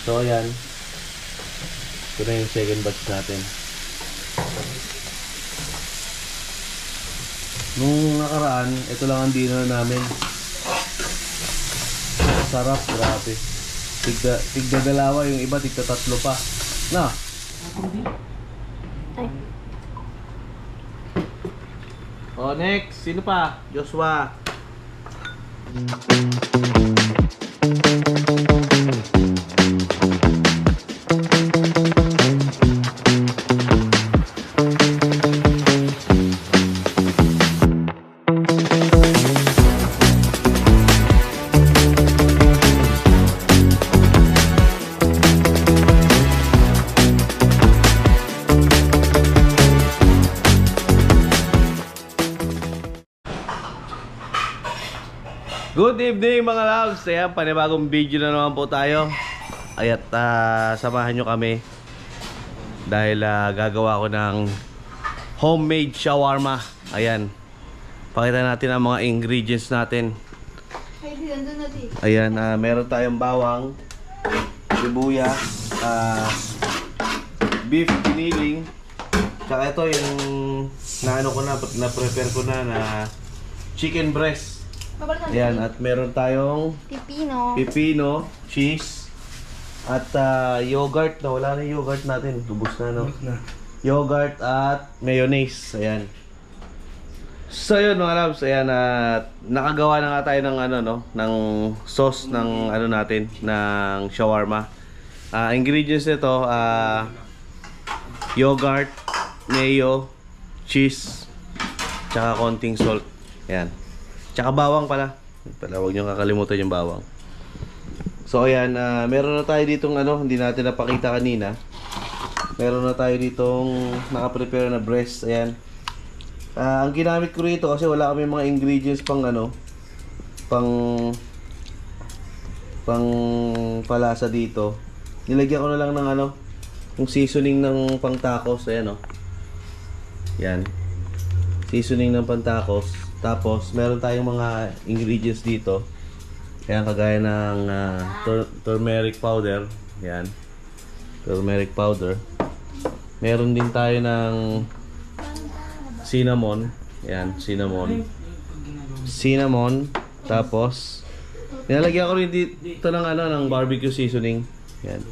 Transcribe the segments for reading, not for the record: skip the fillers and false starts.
So ayan, ito na yung second batch natin. Nung nakaraan, ito lang ang dinner namin. Sarap, grabe. Tigda dalawa, yung iba tigda tatlo pa. Na? Ay. Oh, next. Sino pa? Joshua. Good evening mga loves. Ayan, panibagong video na naman po tayo. Ayat, samahan nyo kami. Dahil gagawa ko ng homemade shawarma. Ayan, pakita natin ang mga ingredients natin. Ayan, meron tayong bawang, sibuyas, beef giniling, tsaka ito yung na-prepare ko na chicken breast. Ayan, at meron tayong pipino, cheese, at yogurt. Wala na yung yogurt natin. Lubos na, no? Yogurt at mayonnaise. Ayan. So yun mga loves, ayan, nakagawa na nga tayo ng ng sauce ng natin, ng shawarma. Ingredients nito, yogurt, mayo, cheese, tsaka konting salt. Ayan. Tsaka bawang pala. Huwag nyo kakalimutan yung bawang. So ayan, meron na tayo ditong hindi natin napakita kanina. Meron na tayo ditong nakaprepare na breast. Ayan. Ang ginamit ko rito kasi wala kami mga ingredients pang pang palasa dito. Nilagyan ko na lang ng yung seasoning ng pang tacos. Ayan, yan. Seasoning ng pang tacos. Tapos, meron tayong mga ingredients dito. Ayan, kagaya ng turmeric powder. Ayan. Turmeric powder. Meron din tayo ng cinnamon. Ayan, cinnamon. Cinnamon. Tapos, nilalagyan ko rin dito ng ng barbecue seasoning. Ayan.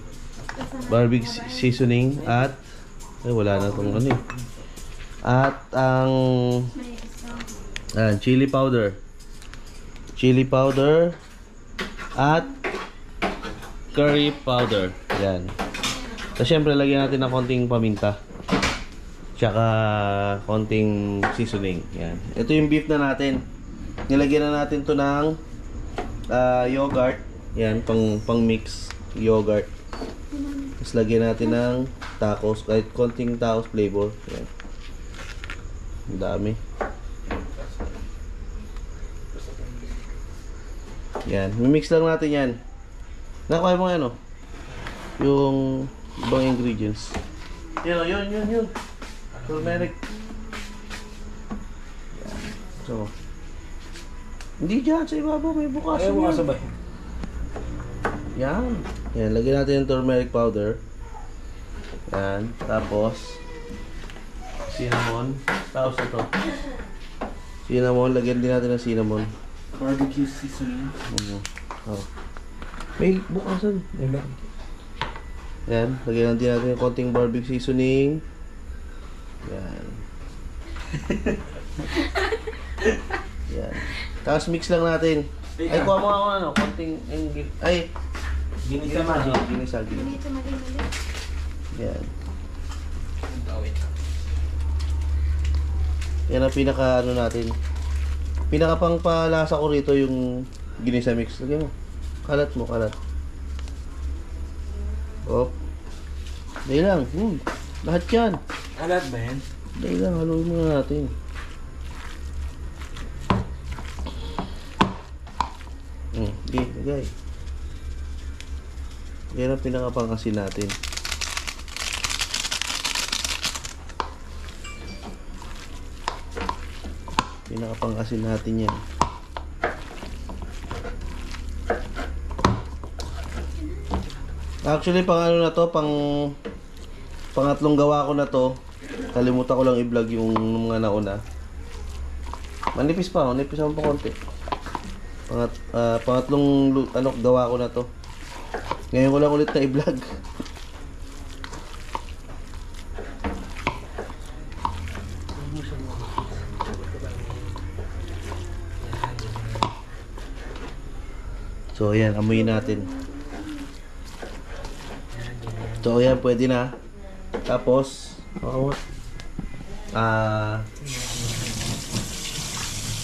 Barbecue seasoning at wala na itong At ang chili powder. Chili powder at curry powder. Yan. So syempre lagyan natin ng konting paminta. Tsaka konting seasoning. Yan. Ito yung beef na natin. Nilagyan na natin to ng yogurt. Yan, pang mix yogurt. Tapos lagyan natin ng tacos, kahit konting tacos flavor. Yan. Ang dami. Yan, mix lang natin yan. Nakuha mo yung ibang ingredients. Yun. Turmeric. Yan. So, hindi dyan, sa ibabaw may bukas. Ayaw mo kasabay. Yan. Yan, lagyan natin yung turmeric powder. Yan, tapos cinnamon. Tapos ito. Cinnamon, lagyan din natin ng cinnamon. Barbecue seasoning. Oh. May bukasan. Yan, lagyan din natin yung konting barbecue seasoning. Yan. Yan. Tapos mix lang natin. Ay, kuha mo ako konting ginisa. Yan. Yan ang pinaka natin. Pinaka pang palasa ko rito yung ginisa mix. Lagyan mo. Kalat. Op. Dahil lang. Lahat yan. Alat ba yan? Dahil lang. Haluin muna natin. Di, lagay. Yan ang pinaka pang asin natin. Pinakapang asin natin yan. Actually, pang ano na to, pangatlong gawa ko na to. Kalimutan ko lang i-vlog yung mga nauna. Manipis pa, manipis pa konti. Pangatlong ano, gawa ko na to. Ngayon ko lang ulit na i-vlog. So ayan, amuyin natin. So ayan, pwede na. Tapos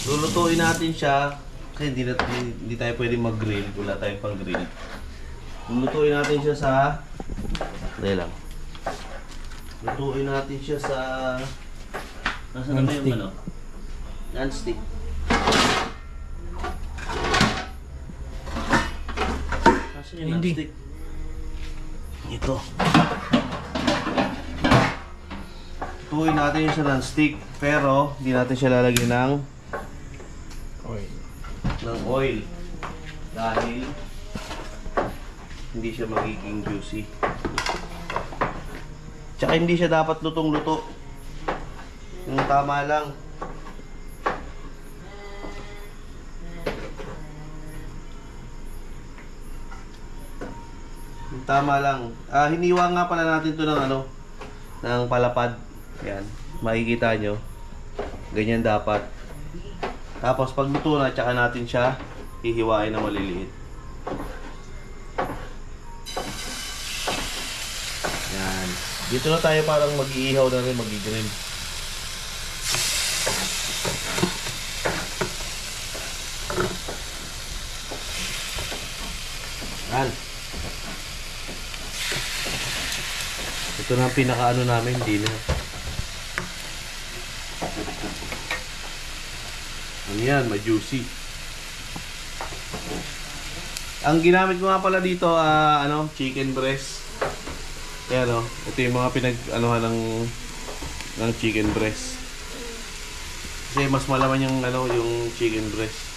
lulutuin natin siya kasi hindi tayo pwede mag-grill, wala tayong pang-grill. Lulutuin natin siya sa dahil lang. Lutuin natin siya sa nasaan na yung ano? Non-stick. Nasaan yung non-stick? Ito. Lutuin natin yung sa non-stick pero hindi natin siya lalagyan ng oil dahil hindi siya magiging juicy. Tsaka hindi siya dapat lutong-luto. Yung tama lang. Yung tama lang. Hiniwa nga pala natin to ng ano, ng palapad. Yan, makikita nyo. Ganyan dapat. Tapos pag luto na, tsaka natin siya hihiwain na maliliit. Yan. Dito na tayo parang mag-iihaw na rin, mag-i-grill. Yan. Ito na ang pinaka-ano namin, dinner. Ano yan, ma-juicy. Ang ginamit ko nga pala dito, chicken breast. Ayan o, ito yung mga pinag-anuhan ng chicken breast. Kasi mas malaman yung, yung chicken breast.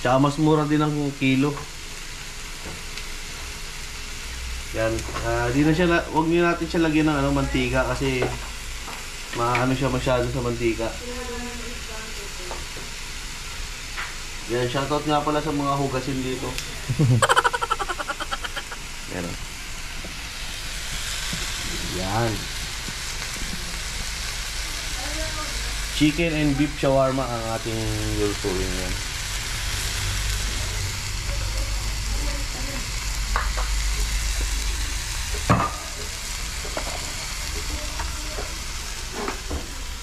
Tsaka mas mura din ang kilo. Yan, huwag nyo natin siya lagyan ng mantika kasi maano siya masyado sa mantika. Yan, shoutout nga pala sa mga hugasin dito. Yan. Yan. Chicken and beef shawarma ang ating lulutuin yan.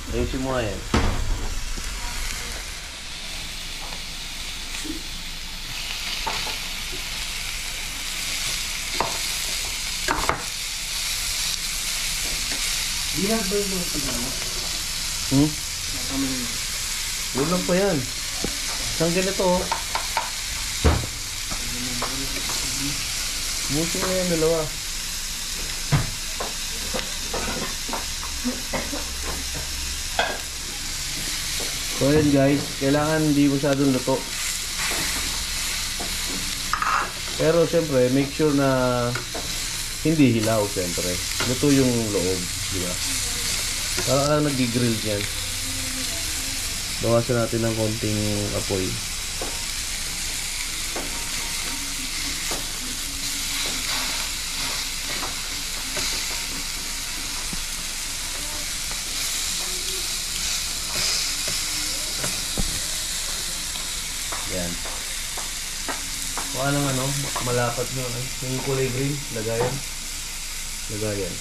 Ayusin mo nga yan. Diyan ba yung mga tignan? Yun lang pa yan. Isang ganito oh. Muso na yan, dalawa. So ayan guys, kailangan hindi masyadong luto. Pero siyempre, make sure na hindi hilaw siyempre. Luto yung loob, di ba? Parang nag-grill yan. Bawasan natin ng konting apoy. Yan. Kuha ng malapat nyo. Yung kulay green, lagayan. Lagayan.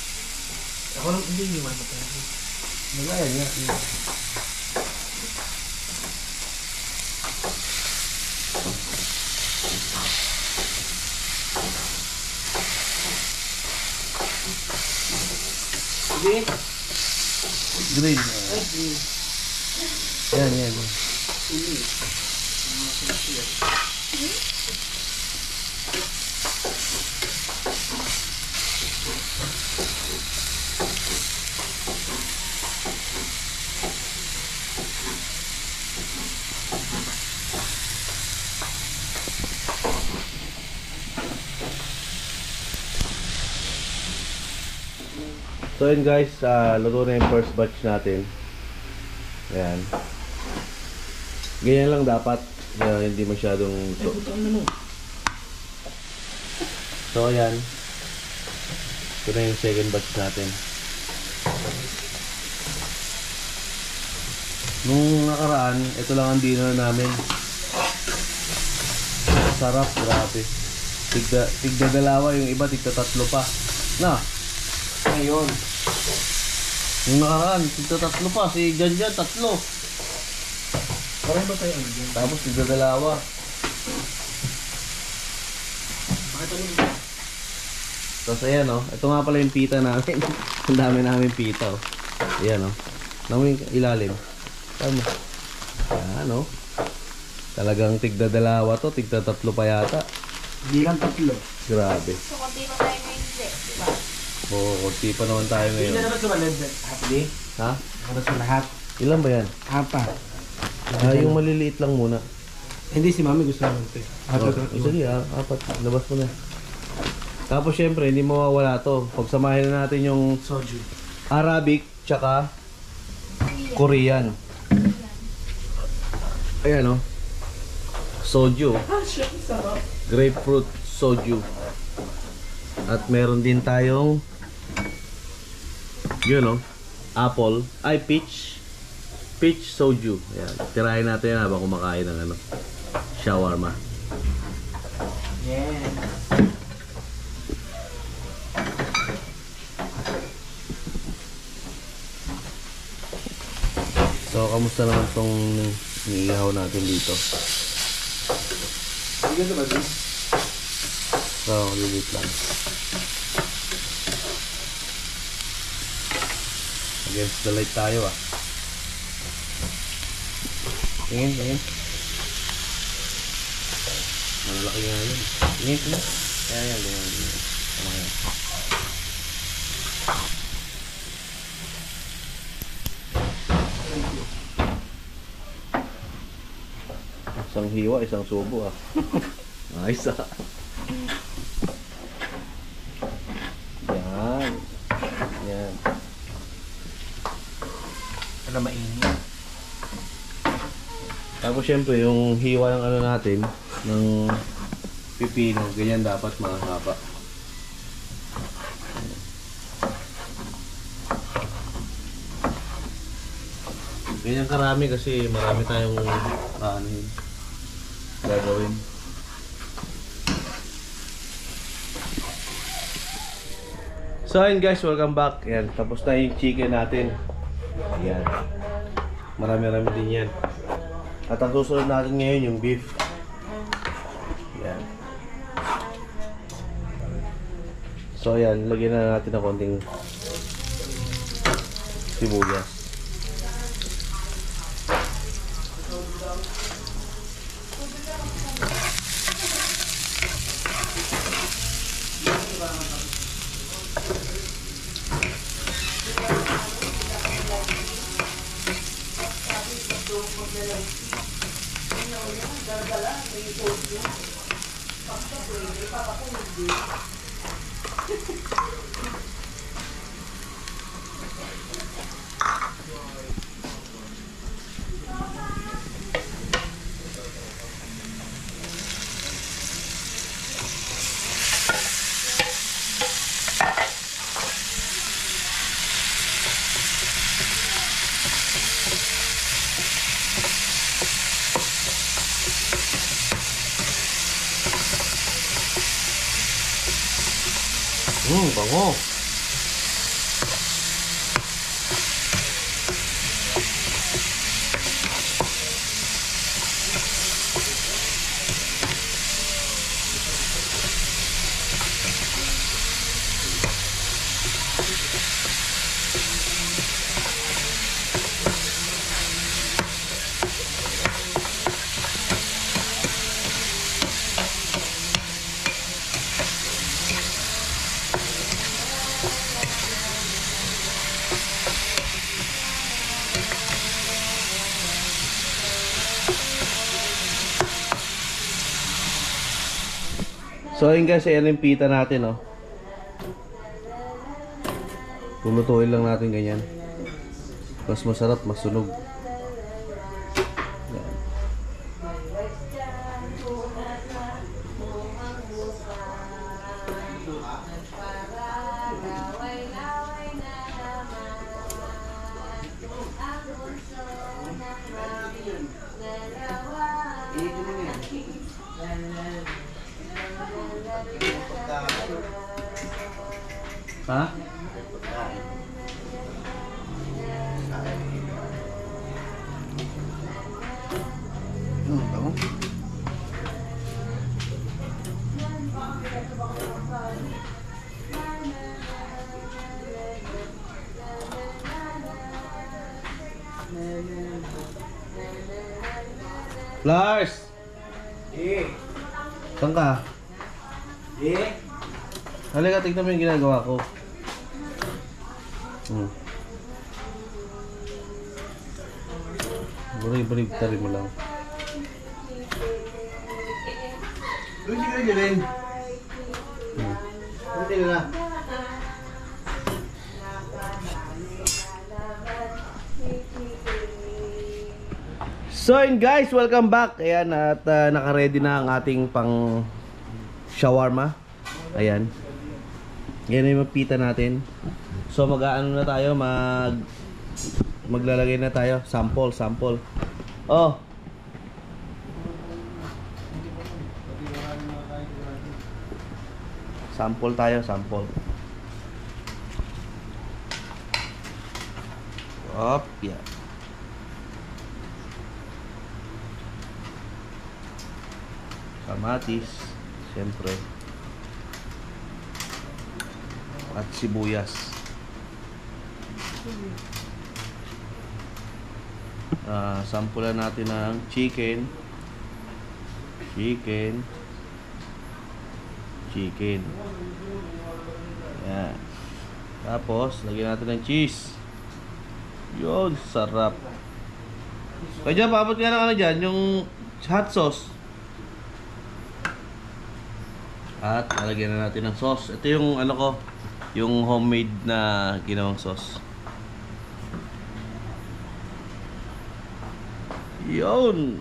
Ako lang hindi iwan mo tayo. Lagayan nga. Sige. Green. Ay, green. Yan, yan. Uli. So yun guys, luto na yung first batch natin. Ayan. Ganyan lang dapat. Hindi masyadong luto. So ayan. Ito na yung second batch natin. Nung nakaraan, ito lang ang dinner namin. Sarap, grabe. Tigda dalawa, yung iba tigda tatlo pa. Na. Ngayon. Nung nakaraan, tigda tatlo pa. Si Janjan, tatlo. Parang ba tayo ano dyan? Tapos tigda dalawa. Bakit ano ba? Tapos ayan oh, ito nga pala yung pita namin. Ang dami namin pita oh. Ayan oh. Namin ilalim. Tama. Ayan oh. Talagang tigda dalawa to, tigda tatlo pa yata. Hindi lang tatlo. Grabe. So, konti pa tayo ngayon, diba? Oo, konti pa naman tayo Hindi na ngayon. naman sumalad. Half day. Ha? Para sa lahat. Ilan ba yan? Apat. Yung maliliit lang muna. Hindi, si mami gusto naman ito. Oh, sige, apat. Labas mo na. Tapos syempre, hindi mawawala to. Pagsamahin na natin yung Soju. Arabic tsaka Korean. Ayan oh. Soju. Sarap. Grapefruit soju. At meron din tayong yun oh, apple, ay peach soju. Ayan. Tirahin natin yan habang kumakain ng ano, shawarma. Yeah. So, kamusta naman tong iniihaw natin dito? Hindi ka ba din? So, lilit lang. Against the light tayo ah. Tingin. Malalaki nga yun. Tingin. Yan. Tama yan. Isang hiwa, isang subo ah. Nice ah. Yan. Para mainit. Tapos syempre yung hiwa ng ano natin, ng pipino, ganyan dapat mahaba. Ganyan karami kasi marami tayong gagawin. So ayun guys, welcome back. Yan, tapos na yung chicken natin. Ayan. Marami-rami din yan. At ang susunod natin ngayon yung beef. Yan. So ayan, lagyan na natin ng konting sibuyas. Bango. So ayun guys, ayan yung pita natin oh. Lulutuin lang natin ganyan. Mas masarap, mas sunog. Yan. Ha? Bango. Lars! Saan ka? Halika, tignan mo yung ginagawa ko. Balik-balik mo lang. Doon siya kayo rin. Kunti na lang. So yun guys, welcome back. Ayan, at naka-ready na ang ating pang shawarma. Ayan. Yan yung mapita natin. So mag-aano na tayo, maglalagay na tayo. Sample. Oh. Sample tayo, sample. Op, yeah. Kamatis, siyempre. At sibuyas. Sampulan natin ng chicken. Yan. Tapos, lagyan natin ng cheese. Yun, sarap. Kaya paabot nga ng ano dyan, yung hot sauce. At lalagyan na natin ng sauce. Ito yung ano ko, yung homemade na ginawang sauce. Yun.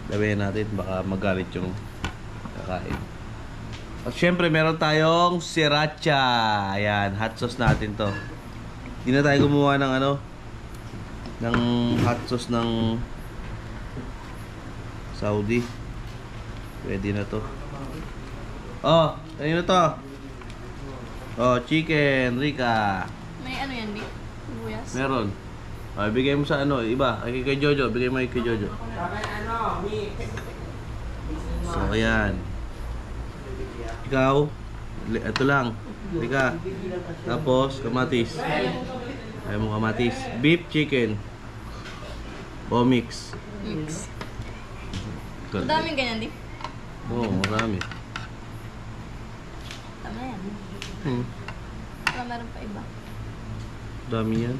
Labayan natin, baka magalit yung kakain. At syempre meron tayong sriracha. Ayan, hot sauce natin to. Hindi na tayo gumawa ng ano, ng hot sauce ng Saudi. Pwede na to. Oh, ano to? Oh, chicken, Rika. May ano yan, di? Buyas? Meron. Bigay mo sa ano, iba. Kay Jojo, bigay mo kay Jojo. So, ayan. Ikaw, ito lang. Rika. Tapos, kamatis. Ayaw mo kamatis. Beef chicken. O mix. Mix. Ang daming ganyan, di? Oo, marami. Tama yan. Baka meron pa iba. Dami yan.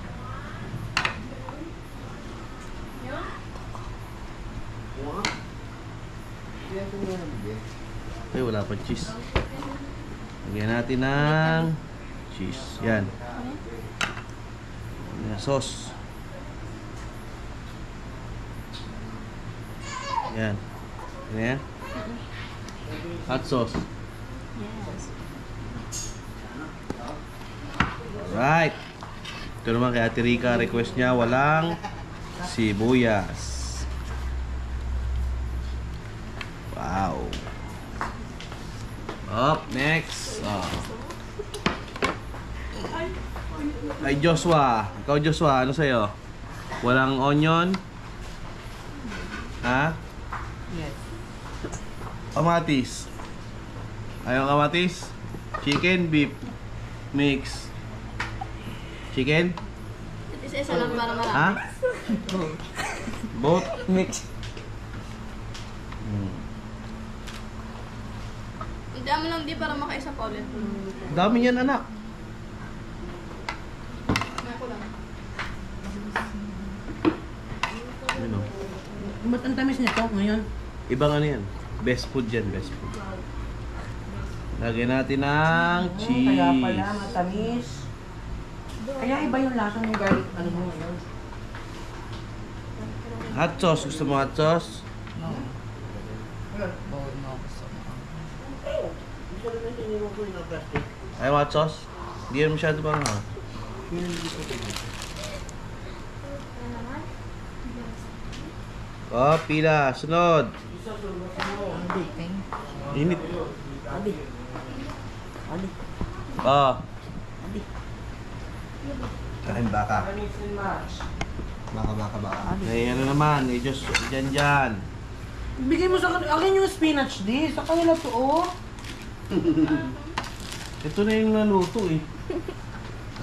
Ay, wala pa cheese. Lagyan natin ng cheese. Yan. Yan, sauce. Yan. Yan. Hot sauce. Yes. Alright. Ito naman kay Ate Rika, request niya walang sibuyas. Wow. Up, next. Ay Joshua. Ikaw Joshua, ano sa'yo? Walang onion? Ha? Yes. Kamatis. Ayaw kamatis? Chicken, beef, mix. Chicken? Isa-isa lang para marami. Ha? Both? Mix. Ang dami lang di para makaisa pa ulit. Dami yan anak. Ako lang. Ano? Ba't ang tamis nito ngayon? Ibang ano yan? Best food yan, best food. Lagyan natin ng cheese. Kaya pala, matamis. Kaya iba yung lasa ng garlic, ano mo yun? Hot sauce. Gusto mo hot sauce? No. Bawal mo ako sa mga. Ay, hot sauce? Hindi yan masyado pang ha. Oh, pila. Sunod. Init. Adi. Adi. Oh. Adi. Kain baka. Baka. Ay, ano naman. Eh, just dyan. Bigay mo sa akin yung spinach di. Sa kanila to, oh. Ito na yung naluto eh.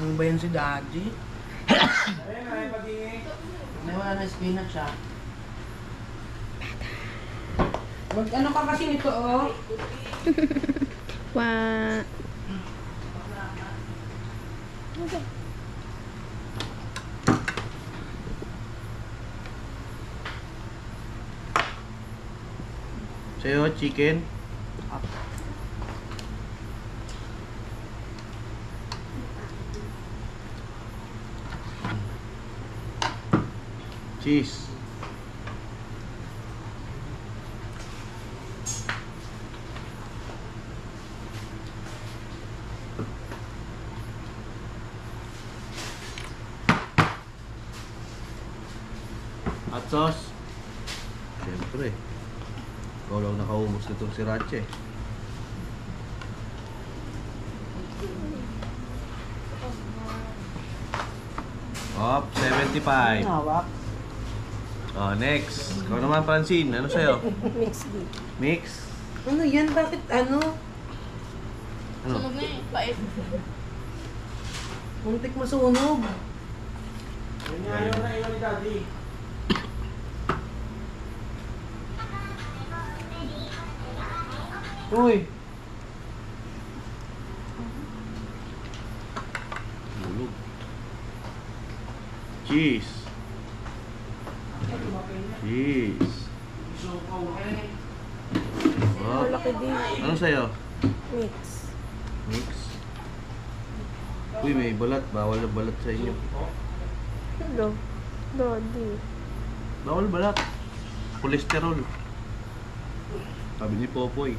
Ano ba yan si Daddy? May wala na spinach, ah. Ano ka kasi nito, oh? Wow. Sa'yo, chicken. Cheese. Hot sauce. Siyempre. Ikaw lang nakaubos nitong si Ratche. Op, 75. Hawak. Oh, next. Ikaw naman, Francine. Ano sa'yo? Mix D. Mix? Ano yan? Bakit ano? Ano? Sunog na eh. Pait. Muntik masunog. Uy. Bulog. Cheese. Cheese. Oh. Malaki din. Ano sa'yo? Mix. Mix? Uy, may balat. Bawal na balat sa inyo. Hello. Daddy. Bawal balat. Kolesterol. Sabi ni Popoy.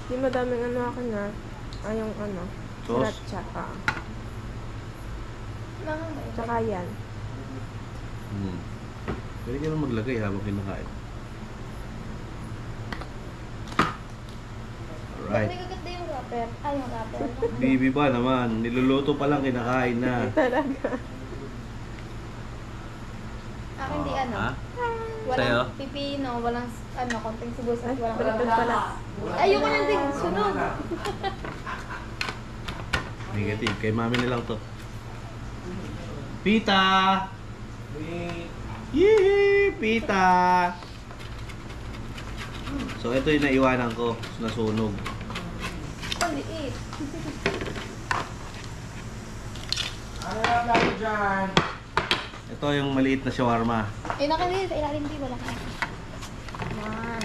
Di madaming ano akin na. Ay, yung ano. Sauce? Sriracha. Tsaka yan. Pwede ka na maglagay habang kinakain. Alright. Nagaganda yung wrapper. Ay, yung wrapper. Bibi ba naman? Niluluto pa lang, kinakain na. Talaga. Akin di ano. Ha? Sa'yo? Walang pipino, walang ano, konting sibuyas at walang Balagdag pala. Ayoko nang din, sunog. Negative. Kay mami na lang to. Pita! Yee! Pita! So, ito yung naiwanan ko. Nasunog. Ang liit. Ano lang lalo dyan? Ito yung maliit na shawarma. Eh, nakalili sa ilalim di, wala ka. Man.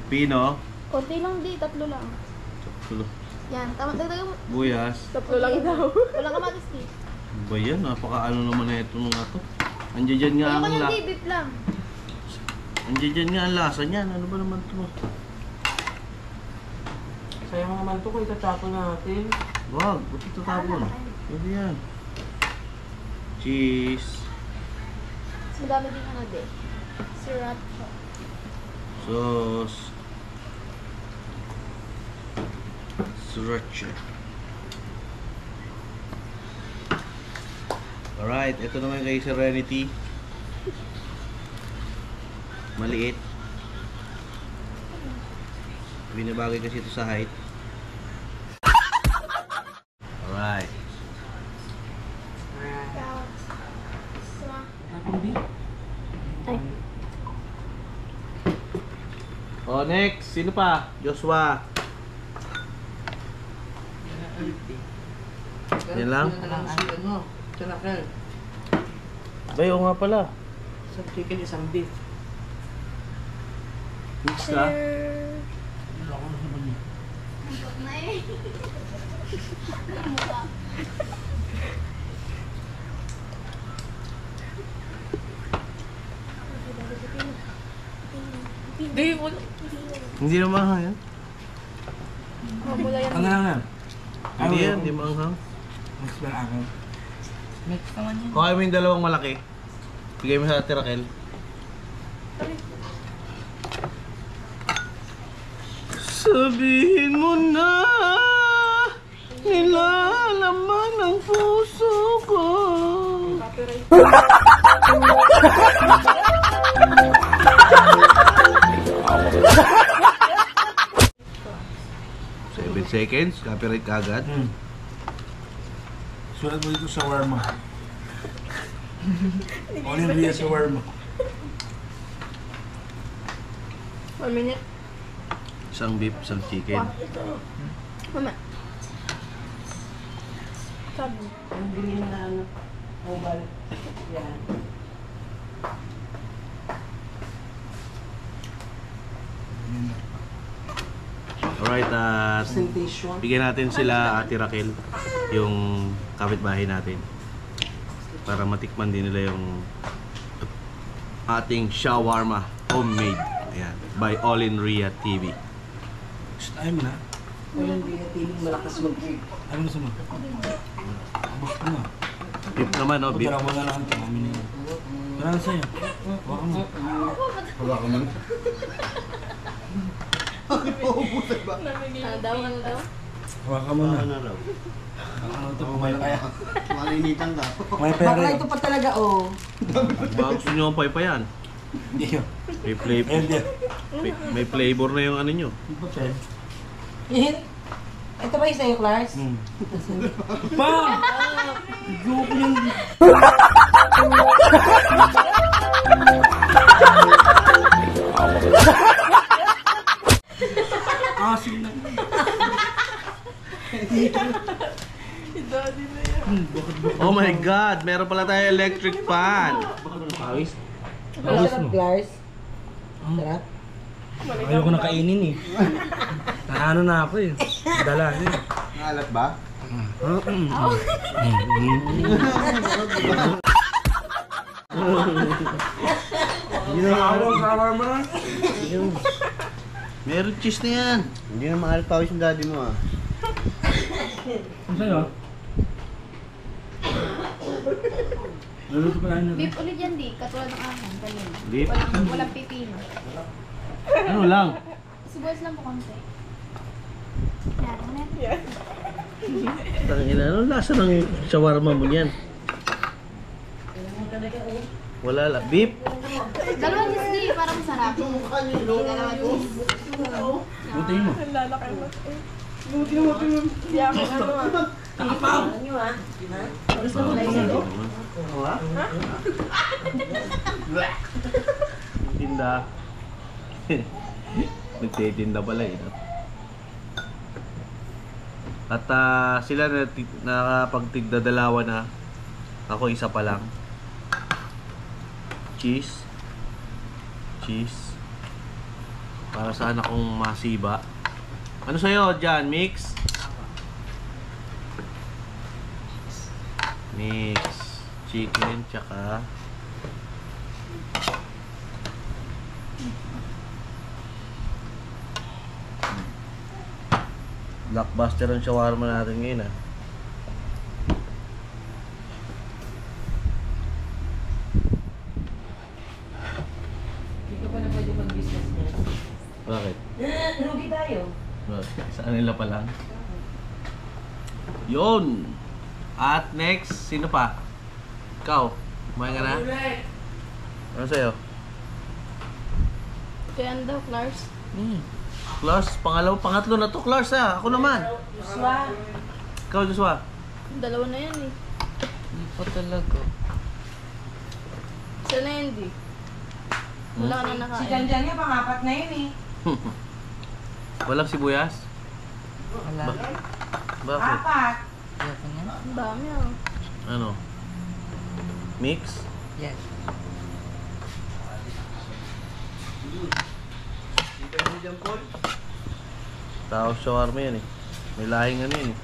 Pino. Konti lang di, tatlo lang. Yan, tama, dagdagan mo. Buyas. Tatlo lang daw. Walang kamatis di. Ba yan? Napakaano naman na ito mga to. Andiyan dyan nga Ayoko ang nang lasa. di, beef lang. Andiyan dyan nga ang lasa niyan. Ano ba naman ito? Sayang naman ito kung itatapon natin. Wag, ba't ito tapon? Pwede yan. Cheese. Mas madami din ano di. Sriracha. Sauce. Sriracha. Alright, ito naman kay Serenity. Maliit. Binabagay kasi ito sa height. Alright. Ay. Oh, next. Sino pa? Joshua. Yan lang? Ano, Tinakel. Bay, oo nga pala. Isang chicken, isang beef. Mix ka? Na eh. Hindi, wala. Hindi na mahang yan. Mamula yan. Ano na? Hindi yan, hindi mahang. Next ba akin? Next naman yun. Kuha mo yung dalawang malaki. Bigay mo sa Ate Raquel. Sabihin mo na nilalaman ng puso ko. Seven seconds, copyright kagad. Sulat mo dito shawarma. All in Ria shawarma. 1 minute. Isang beef, isang chicken. Mama. Sabi. Ang bilhin na ano, oval. Yan. Alright, Presentation. bigyan natin sila Ate Raquel, yung kapitbahay natin. Para matikman din nila yung ating shawarma homemade. Ayan, by All in Ria TV. Time na. Walang binating malakas mag-drink. Ano gusto mo? Abos ko na. Beef naman, no? Beef. Pagkara mo na lang ito. Amin na. Parang sa'yo. Baka mo. Baka mo. Ano daw, ano daw? Baka mo na. Ano raw? Baka mo ito. Pumayla kaya. Malinitan ka. May pera Bakla yun. ito pa talaga, oh. Gusto nyo ang paypayan. Hindi yun. May flavor, Hindi. may flavor na yung ano nyo. Hindi pa pen. Yan. Ito ba yung sa'yo, Clars? Pa! Joke yun. Asin na. Oh my God! Meron pala tayo electric fan. Awis. Ang sarap, Clars. Sarap. Ayoko na kainin eh. Naano na ako eh. Dala eh. Ngalat ba? Ginawang shawarma. Meron cheese na yan. Hindi na maalat pawis yung daddy mo ah. Ang sa'yo? Luluto pa lang Beef ulit yan, di. Katulad ng akin, kanina. Beef? Walang pipino. Ano lang? Sibuyas lang po konti. Yan, ano yan? Tangina, ano lasa ng shawarma mo yan? Wala lang. Beef? Dalawang cheese, di. Para masarap. Dalawang cheese. Buti mo. Ang lalaki mo. Hindi ako ano ah. Ano nyo, ah? Tinda. Nagtitinda pala eh. No? At sila nakapagtigda dalawa na. Ako isa pa lang. Cheese. Cheese. Para saan akong masiba. Ano sa'yo dyan? Mix? Mix. Chicken tsaka blockbuster ang shawarma natin ngayon ah. Hindi ka pa na pwede mag-business niya. Bakit? Lugi tayo. Sa kanila pa lang. Yun! At next, sino pa? Ikaw, kumain ka na? Ano sa'yo? Kaya ano daw, Clars? Clars, pangatlo na to, Clars ah. Ako naman. Joshua. Ikaw, Joshua. Dalawa na yan eh. Hindi pa talaga. Siya na yan, di. Wala ka na Si nakain. Janjan niya, pang-apat na yun eh. Walang sibuyas? Wala. Bakit? Apat. Ang dami ah. Ano? Mix? Yes. dyan, Paul. Tao shawarma yan eh. May lahing ano yun eh.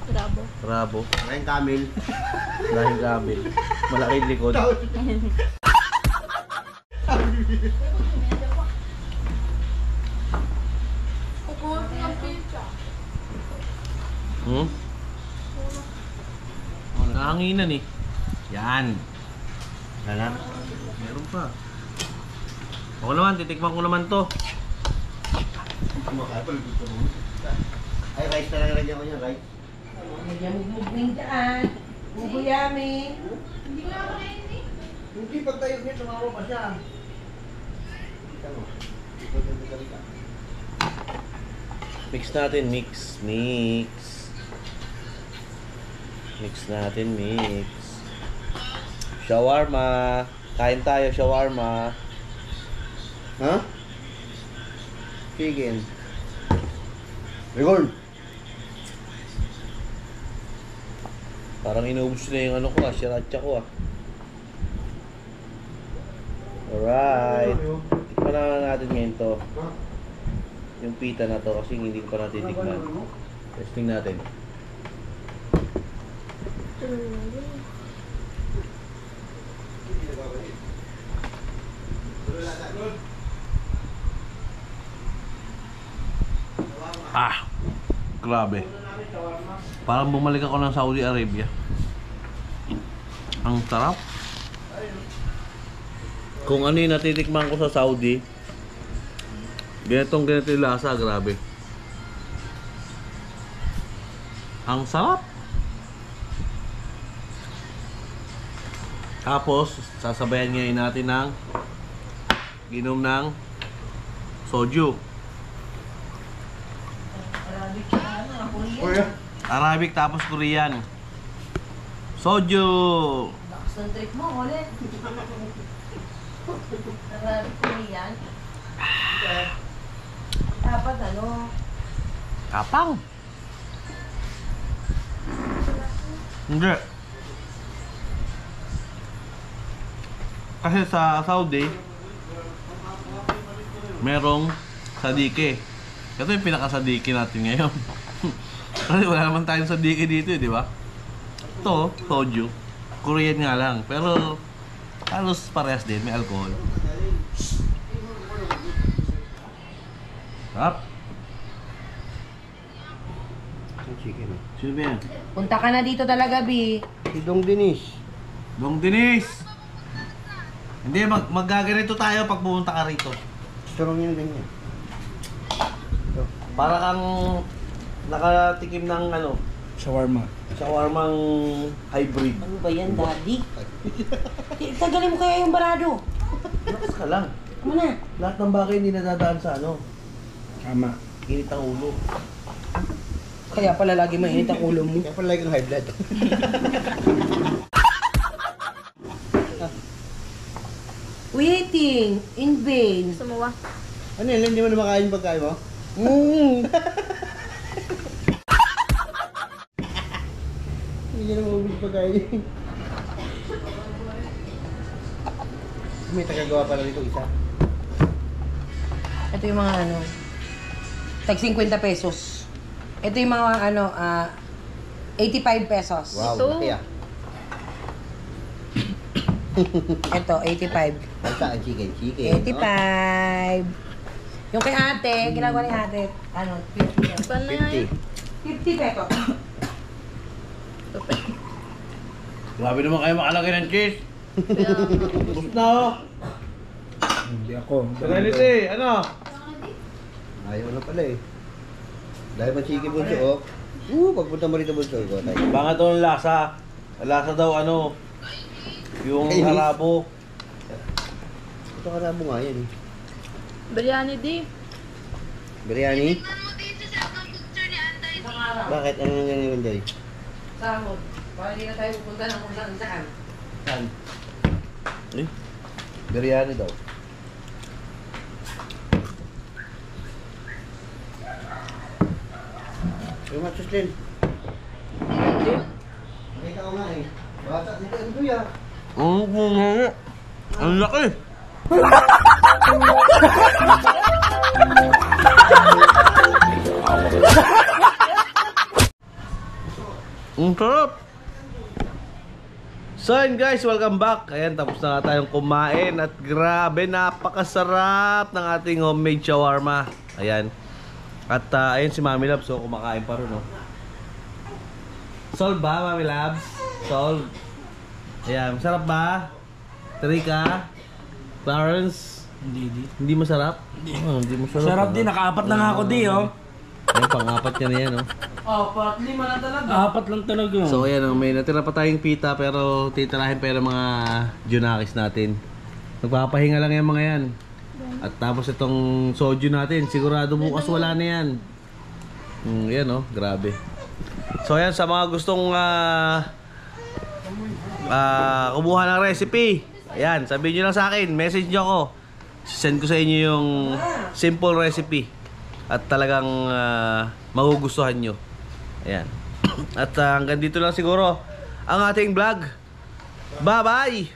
Bravo. Rabo. Maraming camel. Lahing gabil. Malaking likod. Hmm? Nahanginan eh. Yan. Wala na. Meron pa. Ako naman, titikman ko naman to. Ay, rice na lang lagyan ko niya, rice. Medyo mugming dyan. Muguyamin. Hindi, pag tayo niya, tumawa pa siya. Kita mo. Ikot yung salita. Mix natin, mix. Mix. Mix natin, mix. Shawarma. Kain tayo, shawarma. Ha? Chicken. Record. Parang inuubos na yung ano ko sriracha ko Alright. Tikman na natin ngayon to. Yung pita na to kasi hindi ko pa natitikman. Testing natin. Grabe. Parang bumalik ako ng Saudi Arabia. Ang sarap. Kung ano yung natitikman ko sa Saudi, ganito yung lasa, grabe. Ang sarap. Tapos, sasabayan ngayon natin ng ginom ng soju. Arabic tapos Korean. Soju. Lakas ng trip mo, ulit. Arabic Korean. Dapat ano? Kapang. Hindi. Kasi sa Saudi, merong sadike. Ito yung pinaka-sadike natin ngayon. Kasi wala naman tayong sadike dito, di ba? Ito, soju. Korean nga lang. Pero halos parehas din, may alcohol. Sarap. Ang chicken. Sino ba yan? Punta ka na dito talaga, Bi. Si Dong Dinis. Dong Dinis! Hindi, maggaganito tayo pag pumunta ka rito. Strong yan ganyan. Para kang nakatikim ng ano, Shawarma. shawarmang hybrid. Ano ba yan, Daddy? Tagalin mo kaya yung barado. Lakas ka lang. Ano na? Lahat ng bagay hindi nadadaan sa ano, Tama. init ang ulo. Kaya pala lagi mainit ang ulo mo. Kaya pala like ang high blood. Waiting in vain. Sumuwa. Ano yan? Hindi mo na makain pagkain mo? Hindi na maubos pagkain. May tagagawa pala dito isa. Ito yung mga ano, tag 50 pesos. Ito yung mga ano, 85 pesos. Wow, Ito. laki ah. Ito, 85. Basta ang chicken. 85. Yung kay ate, ginagawa ni ate, ano, 50. Paano na yan? 50 pesos. Grabe naman kayo makalagay ng cheese. Gusto na oh. Hindi ako. Serenity, ano? Ayaw na pala eh. Dahil man chicken bunso oh. Pagpunta mo rito bunso ko tayo. Baka itong lasa. Lasa daw ano, yung Chinese. harabo. Ito karabo nga yan eh. Biryani di. Biryani? Bakit? Ano nang ganyan dyan? Sahod. Para hindi na tayo pupunta ng kung saan saan. Saan? Eh? Biryani daw. Yung matches din. Nakita ko nga eh. Bata dito ang tuya. Ang laki! Ang sarap! So yun guys, welcome back. Ayan, tapos na nga tayong kumain at grabe, napakasarap ng ating homemade shawarma. Ayan. At ayun si Mami Labs, so kumakain pa rin, no? Solve ba, Mami Labs? Solve. Ayan, masarap ba? Trika? Clarence? Hindi masarap? Hindi masarap. Sarap din, nakaapat na nga ako di, oh. Ayan, pang-apat niya na yan, no? Apat, 5 lang talaga. Apat lang talaga. So ayan, may natira pa tayong pita pero titirahin pa yung mga junakis natin. Magpapahinga lang yung mga yan. At tapos itong soju natin, sigurado bukas wala na yan. Yan oh, grabe. So ayan, sa mga gustong kumuha ng recipe, ayan, sabihin nyo lang sa akin, message nyo ako. Send ko sa inyo yung simple recipe. At talagang magugustuhan nyo. Ayan. At hanggang dito lang siguro ang ating vlog. Bye-bye!